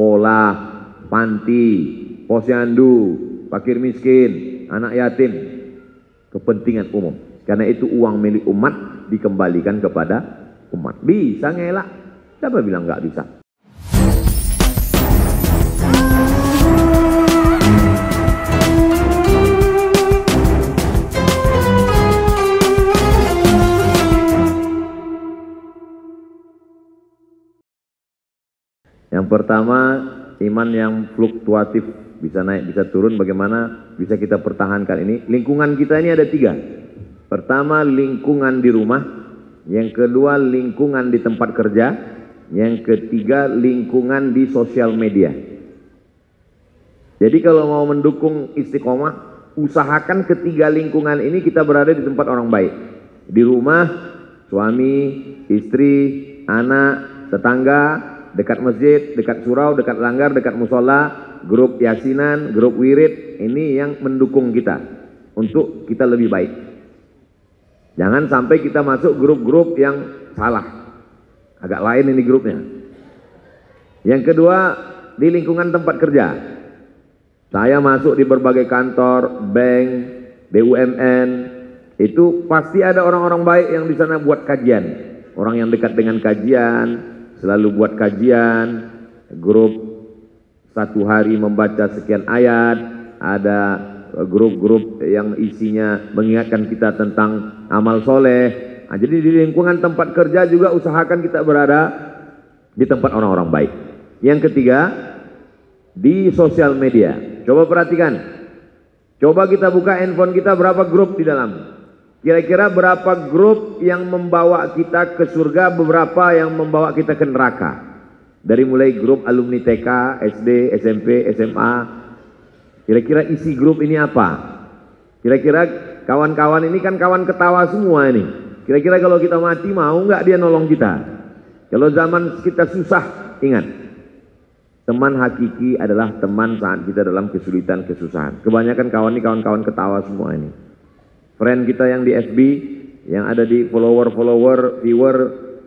sekolah, panti, posyandu, fakir miskin, anak yatim, kepentingan umum. Karena itu uang milik umat dikembalikan kepada umat. Bisa ngelak? Siapa bilang nggak bisa? Yang pertama, iman yang fluktuatif, bisa naik, bisa turun. Bagaimana bisa kita pertahankan ini? Lingkungan kita ini ada 3. Pertama, lingkungan di rumah. Yang kedua, lingkungan di tempat kerja. Yang ketiga, lingkungan di sosial media. Jadi kalau mau mendukung istiqomah, usahakan ketiga lingkungan ini kita berada di tempat orang baik. Di rumah, suami, istri, anak, tetangga, dekat masjid, dekat surau, dekat langgar, dekat musola, grup yasinan, grup wirid. Ini yang mendukung kita untuk kita lebih baik. Jangan sampai kita masuk grup-grup yang salah, agak lain ini grupnya. Yang kedua, di lingkungan tempat kerja. Saya masuk di berbagai kantor, bank, BUMN, itu pasti ada orang-orang baik yang di sana buat kajian. Orang yang dekat dengan kajian selalu buat kajian, grup 1 hari membaca sekian ayat, ada grup-grup yang isinya mengingatkan kita tentang amal soleh. Nah, jadi di lingkungan tempat kerja juga usahakan kita berada di tempat orang-orang baik. Yang ketiga, di sosial media. Coba perhatikan, coba kita buka handphone kita, berapa grup di dalam? Kira-kira berapa grup yang membawa kita ke surga, beberapa yang membawa kita ke neraka? Dari mulai grup alumni TK, SD, SMP, SMA. Kira-kira isi grup ini apa? Kira-kira kawan-kawan ini kan kawan ketawa semua ini. Kira-kira kalau kita mati mau nggak dia nolong kita? Kalau zaman kita susah, ingat, teman hakiki adalah teman saat kita dalam kesulitan, kesusahan. Kebanyakan kawan ini kawan-kawan ketawa semua ini. Friend kita yang di FB, yang ada di follower, viewer,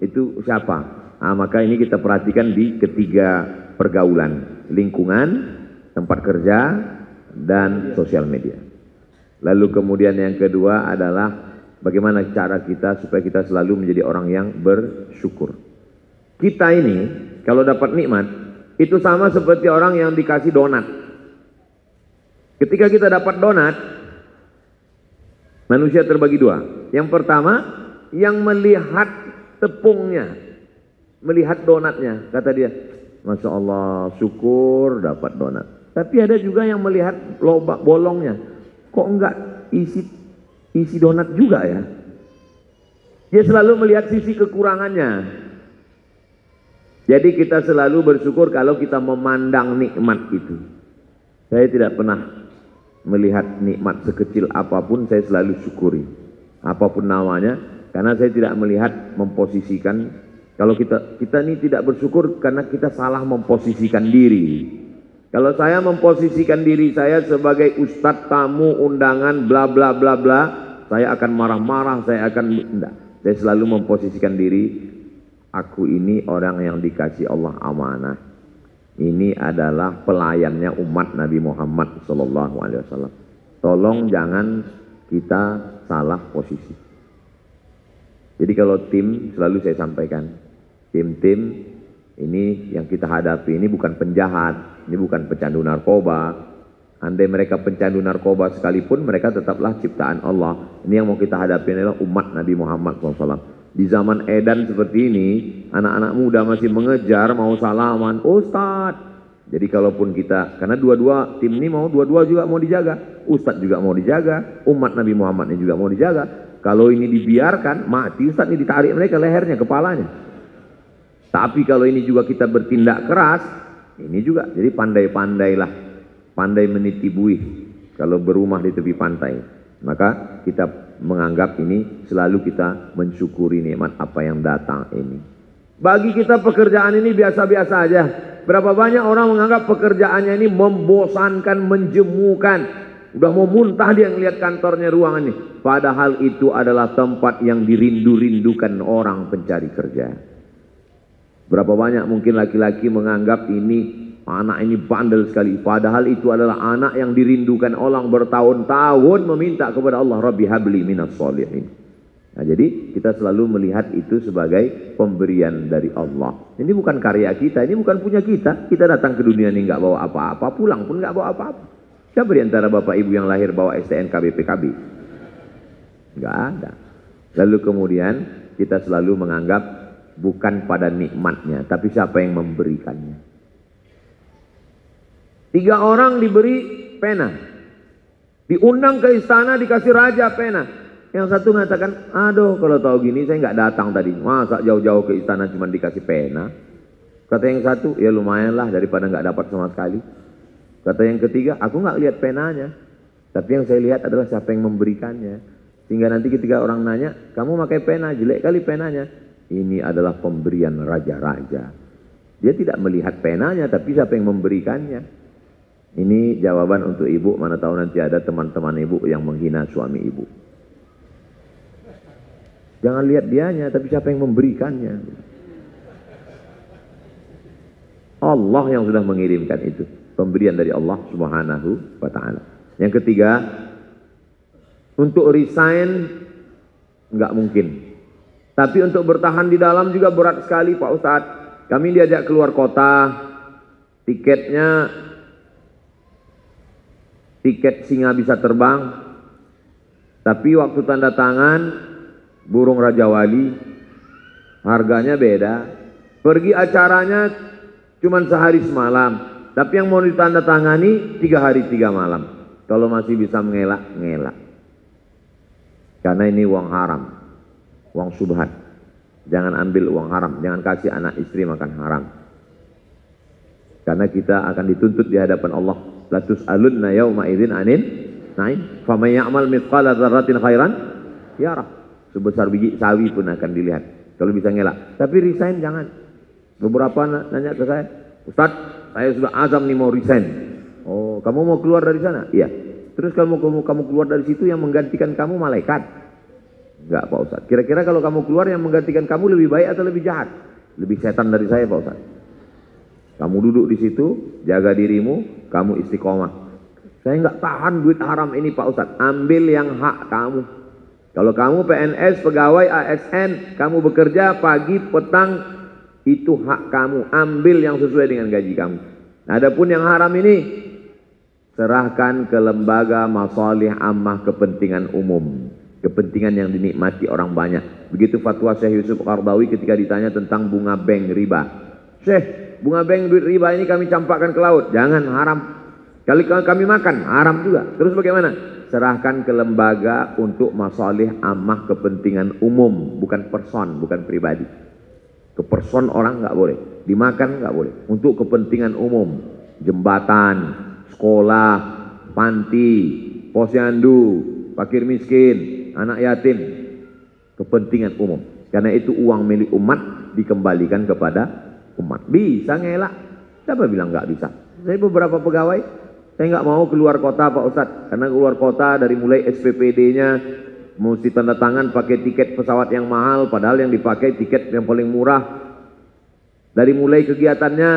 itu siapa? Nah, maka ini kita perhatikan di ketiga pergaulan. Lingkungan, tempat kerja, dan sosial media. Lalu kemudian yang kedua adalah bagaimana cara kita supaya kita selalu menjadi orang yang bersyukur. Kita ini kalau dapat nikmat, itu sama seperti orang yang dikasih donat. Ketika kita dapat donat, manusia terbagi 2. Yang pertama, yang melihat tepungnya, melihat donatnya, kata dia, Masya Allah, syukur dapat donat. Tapi ada juga yang melihat lobak bolongnya, kok enggak isi donat juga ya? Dia selalu melihat sisi kekurangannya. Jadi kita selalu bersyukur kalau kita memandang nikmat itu. Saya tidak pernah melihat nikmat sekecil apapun, saya selalu syukuri apapun namanya, karena saya tidak melihat memposisikan. Kalau kita ini tidak bersyukur karena kita salah memposisikan diri. Kalau saya memposisikan diri saya sebagai ustadz, tamu, undangan, bla bla bla bla, saya akan marah-marah, saya akan enggak. Saya selalu memposisikan diri, aku ini orang yang dikasih Allah amanah. Ini adalah pelayannya umat Nabi Muhammad SAW. Tolong jangan kita salah posisi. Jadi kalau tim, selalu saya sampaikan, tim-tim ini yang kita hadapi ini bukan penjahat, ini bukan pecandu narkoba. Andai mereka pecandu narkoba sekalipun, mereka tetaplah ciptaan Allah. Ini yang mau kita hadapi adalah umat Nabi Muhammad SAW. Di zaman edan seperti ini, anak-anak muda masih mengejar, mau salaman, Ustadz. Jadi kalaupun kita, karena dua-dua tim ini mau, dua-dua juga mau dijaga. Ustadz juga mau dijaga, umat Nabi Muhammad ini juga mau dijaga. Kalau ini dibiarkan, mati Ustadz ini, ditarik mereka lehernya, kepalanya. Tapi kalau ini juga kita bertindak keras, ini juga, jadi pandai-pandailah, pandai meniti buih kalau berumah di tepi pantai. Maka kita menganggap ini selalu kita mensyukuri nikmat apa yang datang ini. Bagi kita pekerjaan ini biasa-biasa aja. Berapa banyak orang menganggap pekerjaannya ini membosankan, menjemukan. Udah mau muntah dia ngelihat kantornya, ruangan ini. Padahal itu adalah tempat yang dirindu-rindukan orang pencari kerja. Berapa banyak mungkin laki-laki menganggap ini anak ini bandel sekali. Padahal itu adalah anak yang dirindukan orang bertahun-tahun meminta kepada Allah, Rabbi habli minas sholihin. Nah, jadi kita selalu melihat itu sebagai pemberian dari Allah. Ini bukan karya kita, ini bukan punya kita. Kita datang ke dunia ini nggak bawa apa-apa, pulang pun nggak bawa apa-apa. Siapa di antara bapak ibu yang lahir bawa STNK BPKB? Nggak ada. Lalu kemudian kita selalu menganggap bukan pada nikmatnya, tapi siapa yang memberikannya. 3 orang diberi pena, diundang ke istana dikasih raja pena. Yang satu mengatakan, aduh kalau tahu gini saya nggak datang tadi. Masa jauh-jauh ke istana cuma dikasih pena. Kata yang satu, ya lumayan lah daripada nggak dapat sama sekali. Kata yang ketiga, aku nggak lihat penanya. Tapi yang saya lihat adalah siapa yang memberikannya. Sehingga nanti ketika orang nanya, kamu pakai pena, jelek kali penanya. Ini adalah pemberian raja-raja. Dia tidak melihat penanya, tapi siapa yang memberikannya. Ini jawaban untuk ibu, mana tahu nanti ada teman-teman ibu yang menghina suami ibu. Jangan lihat dianya, tapi siapa yang memberikannya. Allah yang sudah mengirimkan itu. Pemberian dari Allah Subhanahu wa ta'ala. Yang ketiga, untuk resign nggak mungkin. Tapi untuk bertahan di dalam juga berat sekali Pak Ustadz. Kami diajak keluar kota, tiketnya tiket singa bisa terbang. Tapi waktu tanda tangan burung Raja Wali, harganya beda. Pergi acaranya cuma sehari semalam, tapi yang mau ditandatangani 3 hari 3 malam. Kalau masih bisa mengelak, ngelak. Karena ini uang haram, uang subhat. Jangan ambil uang haram, jangan kasih anak istri makan haram. Karena kita akan dituntut di hadapan Allah. La tus'alunna yauma idzin anin na'im. Faman ya'mal mithqala dzarratin khairan yarah. Sebesar biji sawi pun akan dilihat. Kalau bisa ngelak. Tapi resign jangan. Beberapa nanya ke saya, Ustaz, saya sudah azam nih mau resign. Oh, kamu mau keluar dari sana? Iya. Terus kamu keluar dari situ yang menggantikan kamu malaikat? Enggak Pak Ustaz. Kira-kira kalau kamu keluar yang menggantikan kamu lebih baik atau lebih jahat? Lebih setan dari saya Pak Ustaz. Kamu duduk di situ, jaga dirimu, kamu istiqomah. Saya nggak tahan duit haram ini Pak Ustaz. Ambil yang hak kamu. Kalau kamu PNS, pegawai ASN, kamu bekerja pagi, petang, itu hak kamu. Ambil yang sesuai dengan gaji kamu. Nah, adapun yang haram ini, serahkan ke lembaga masalih ammah, kepentingan umum. Kepentingan yang dinikmati orang banyak. Begitu fatwa Syekh Yusuf Qardawi ketika ditanya tentang bunga bank riba. Syekh, bunga bank duit riba ini kami campakkan ke laut. Jangan, haram. Kali kami makan, haram juga. Terus bagaimana? Serahkan ke lembaga untuk masalih ammah, kepentingan umum, bukan person, bukan pribadi. Ke person orang nggak boleh, dimakan nggak boleh. Untuk kepentingan umum, jembatan, sekolah, panti, posyandu, fakir miskin, anak yatim, kepentingan umum. Karena itu uang milik umat dikembalikan kepada umat. Bisa ngelak? Siapa bilang nggak bisa? Saya beberapa pegawai. Saya nggak mau keluar kota Pak Ustadz, karena keluar kota dari mulai SPPD-nya mesti tanda tangan pakai tiket pesawat yang mahal, padahal yang dipakai tiket yang paling murah. Dari mulai kegiatannya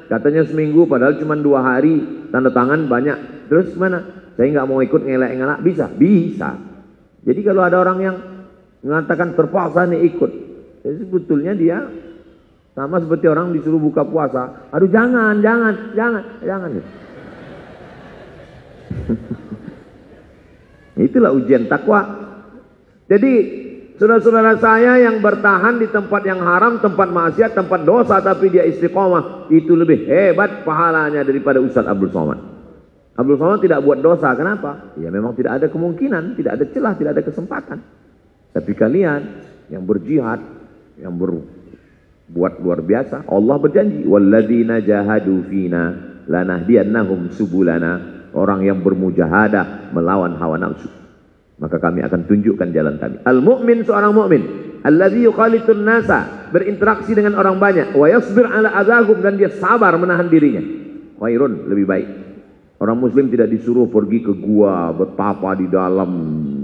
katanya seminggu, padahal cuma 2 hari, tanda tangan banyak. Terus mana? Saya nggak mau ikut ngelak-ngelak, bisa? Bisa. Jadi kalau ada orang yang mengatakan terpaksa nih ikut, jadi sebetulnya dia sama seperti orang disuruh buka puasa. Aduh jangan. Itulah ujian takwa. Jadi saudara-saudara saya yang bertahan di tempat yang haram, tempat maksiat, tempat dosa, tapi dia istiqomah, itu lebih hebat pahalanya daripada Ustadz Abdul Somad. Abdul Somad tidak buat dosa, kenapa? Ya memang tidak ada kemungkinan, tidak ada celah, tidak ada kesempatan. Tapi kalian yang berjihad, yang berbuat luar biasa, Allah berjanji, walladzina jahadu fina lanahdiyannahum subulana. Orang yang bermujahadah melawan hawa nafsu, maka kami akan tunjukkan jalan kami. Al-mu'min, seorang mu'min, alladzi yukhalitun nasa, berinteraksi dengan orang banyak, wa yasbir ala adzahum, dan dia sabar menahan dirinya. Khairun, lebih baik. Orang muslim tidak disuruh pergi ke gua, betapa di dalam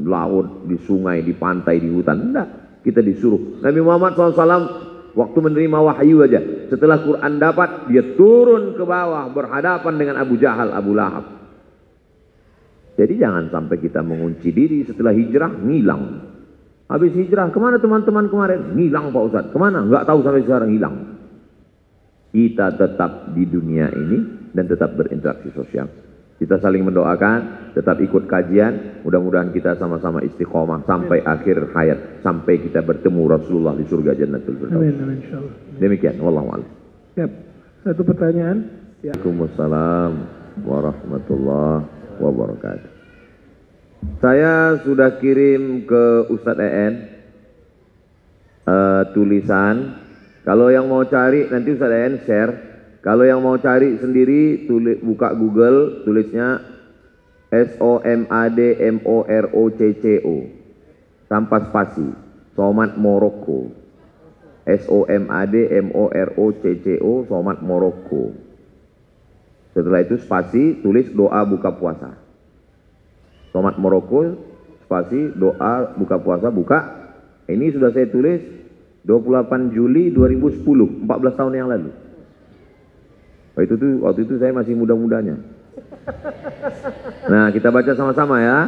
laut, di sungai, di pantai, di hutan. Enggak, kita disuruh. Nabi Muhammad SAW Waktu menerima wahyu aja. Setelah Quran dapat, dia turun ke bawah berhadapan dengan Abu Jahal, Abu Lahab. Jadi jangan sampai kita mengunci diri setelah hijrah, ngilang. Habis hijrah, kemana teman-teman kemarin? Ngilang Pak Ustadz. Kemana? Nggak tahu sampai sekarang, hilang. Kita tetap di dunia ini dan tetap berinteraksi sosial. Kita saling mendoakan, tetap ikut kajian, mudah-mudahan kita sama-sama istiqomah sampai akhir hayat, sampai kita bertemu Rasulullah di surga Jannatul Firdaus. Amin, amin, insyaallah. Demikian, wallahu a'lam. Siap. Satu pertanyaan. Ya. Waalaikumsalam warahmatullahi wabarakatuh. Saya sudah kirim ke Ustadz EN tulisan. Kalau yang mau cari nanti Ustadz EN share. Kalau yang mau cari sendiri, buka Google, tulisnya SOMADMOROCCO tanpa spasi, Somad Morocco. SOMADMOROCCO, Somad Morocco. Setelah itu spasi, tulis doa buka puasa. Somad Morocco, spasi, doa buka puasa, buka. Ini sudah saya tulis 28 Juli 2010, 14 tahun yang lalu. Waktu itu saya masih muda-mudanya. Nah, kita baca sama-sama ya.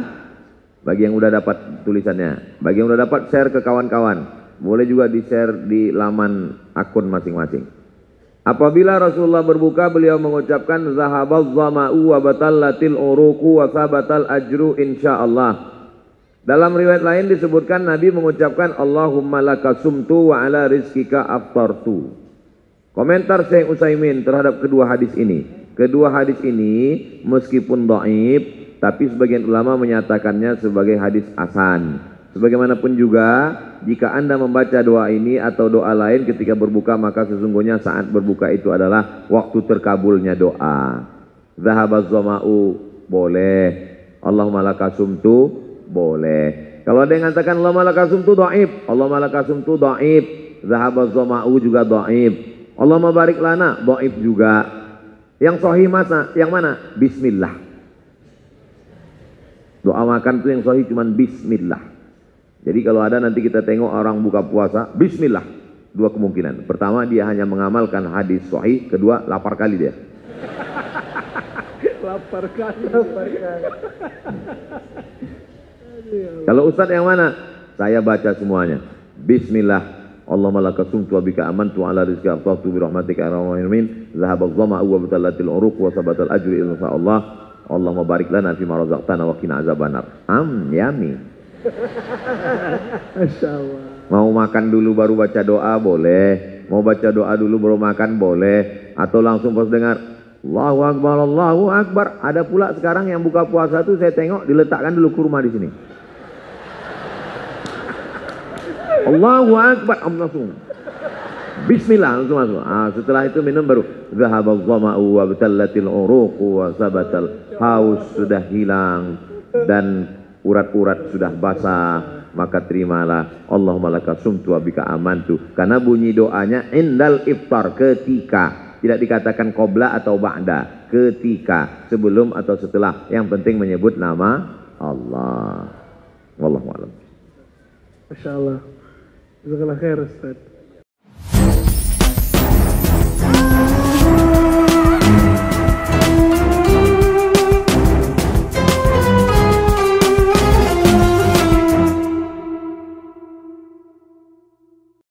Bagi yang udah dapat tulisannya, bagi yang udah dapat share ke kawan-kawan. Boleh juga di-share di laman akun masing-masing. Apabila Rasulullah berbuka, beliau mengucapkan zahabaz zama'u wa batallatil uruqu wa sabatal ajru insyaallah. Dalam riwayat lain disebutkan Nabi mengucapkan Allahumma lakasumtu wa ala rizkika aftartu. Komentar Syekh Utsaimin terhadap kedua hadis ini. Kedua hadis ini meskipun dhaif, tapi sebagian ulama menyatakannya sebagai hadis hasan. Sebagaimanapun juga, jika Anda membaca doa ini atau doa lain ketika berbuka, maka sesungguhnya saat berbuka itu adalah waktu terkabulnya doa. Zahabaz zama'u boleh. Allahumma lakasumtu boleh. Kalau ada yang mengatakan Allahumma lakasumtu dhaif, Allahumma lakasumtu dhaif. Zahabaz zama'u juga dhaif. Allahumma barik lana, dhaif juga. Yang sahih yang mana? Bismillah. Doa makan itu yang sahih cuman bismillah. Jadi kalau ada nanti kita tengok orang buka puasa, bismillah. Dua kemungkinan. Pertama, dia hanya mengamalkan hadis sahih. Kedua, lapar kali dia. Lapar kali. Kalau Ustadz yang mana? Saya baca semuanya. Bismillah. Allahumma lakasumtu wa bika amantu ala rizki aftartu bi rahmatika arhamar rahimin zahabaz zama'u wa batallatil uruq wa sabatal ajru insyaallah. Allahumma barik lana fi ma razaqtana wa qina azabannar. Yummy. Masyaallah. Mau makan dulu baru baca doa boleh, mau baca doa dulu baru makan boleh, atau langsung pas dengar Allahu akbar Allahu akbar. Ada pula sekarang yang buka puasa tuh saya tengok diletakkan dulu kurma di sini. Allahu akbar, langsung bismillah langsung masuk. Setelah itu minum baru zahabaz zama'u wa batallatil uruq wa sabatal, haus sudah hilang dan urat-urat sudah basah, maka terimalah Allahumma lakasumtu wa bika amantu. Karena bunyi doanya indal iftar, ketika, tidak dikatakan qabla atau ba'da, ketika, sebelum atau setelah, yang penting menyebut nama Allah. Wallahu a'lam. Masyaallah. Jazakallah khair Ustaz.